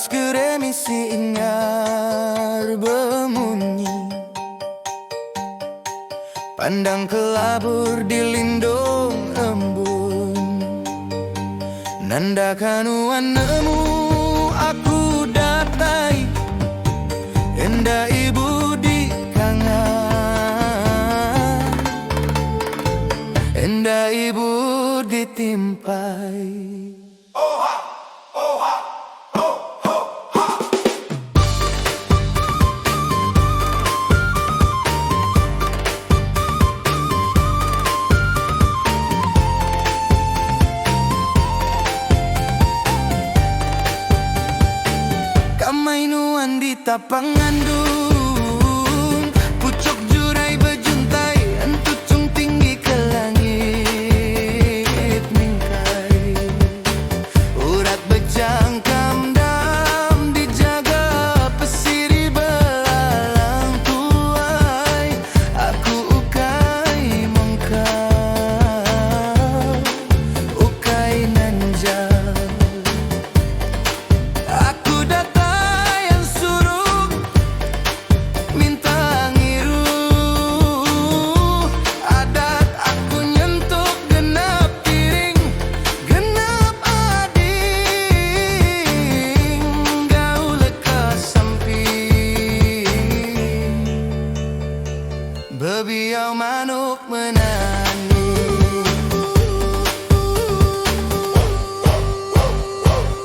Terus keremisi ingar bemunyi, pandang kelabur di lindung embun, nandakan wanemu aku datai, endah ibu di kangan, endah ibu ditimpai. Kamainuan di tapangandung, pucuk jurai bejuntai, entucung tinggi ke langit mingkai. Urat bejangkam dam dijaga pesiri belalang tuai. Aku ukai mengkau, ukai nanjau. Bebiau manuk menani,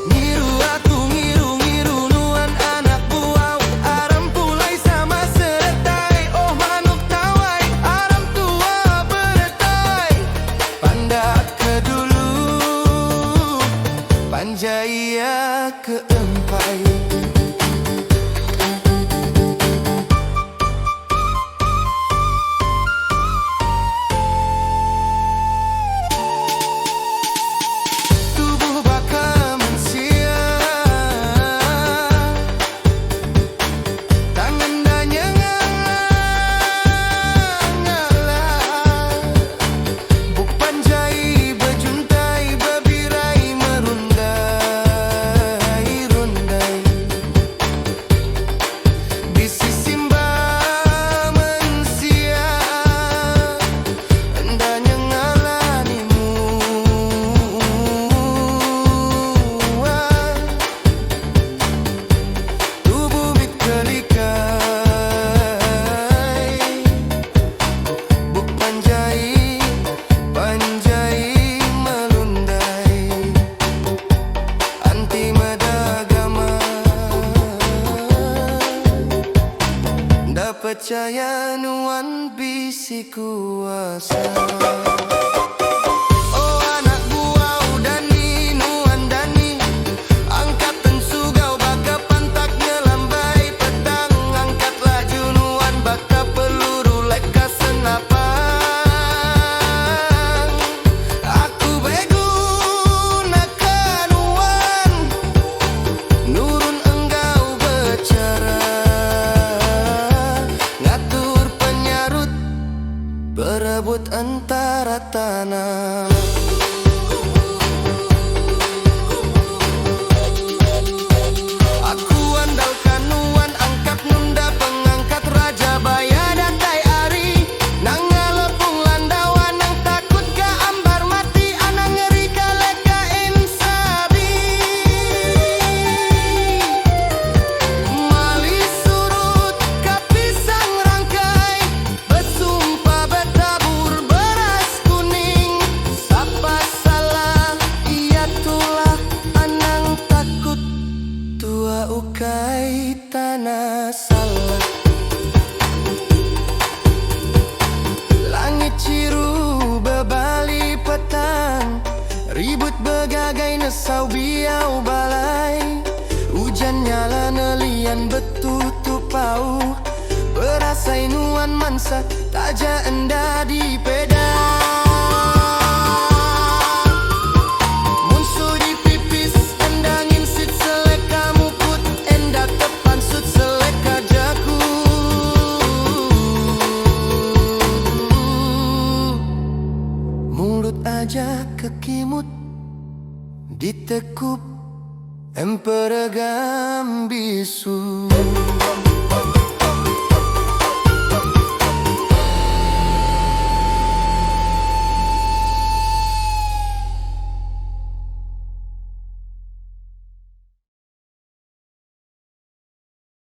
ngiru aku ngiru nuan anak buau, aram pulai sama seretai. Oh manuk tawai, aram tua beretai. Pandak ke dulu, panjaya keempai. Percaya nuan bisi kuasa. Oh anak buau Dani, nuan Dani, angkatan sugau baka pantak nyelambai petang. Angkat laju nuan baka peluru leka senapang. Aku begunakan nuan, nurun enggau bicara, berebut antara tanah. Aku andalkan nuan angkat nunda pengangkat raja baya datai ari. Nang ngalepung landawan nang takut ka ambar mati, anang ngeri ka leka insabi. Mali surut ka pisang rangkai, besumpah bertabur beras kuning. Sapa salah ia tulah, anang takut tua ukai tanah salah. Langit ciru bebali petang, ribut begagai nesau biau balai. Hujan nyala nelian betutup pau, berasai nuan mansa taja endah di pedang. Munsuh di pipis endangin sit seleka muput, endah tepan sut seleka jaku. Mulut aja kekimut, ditekup Emperegam bisu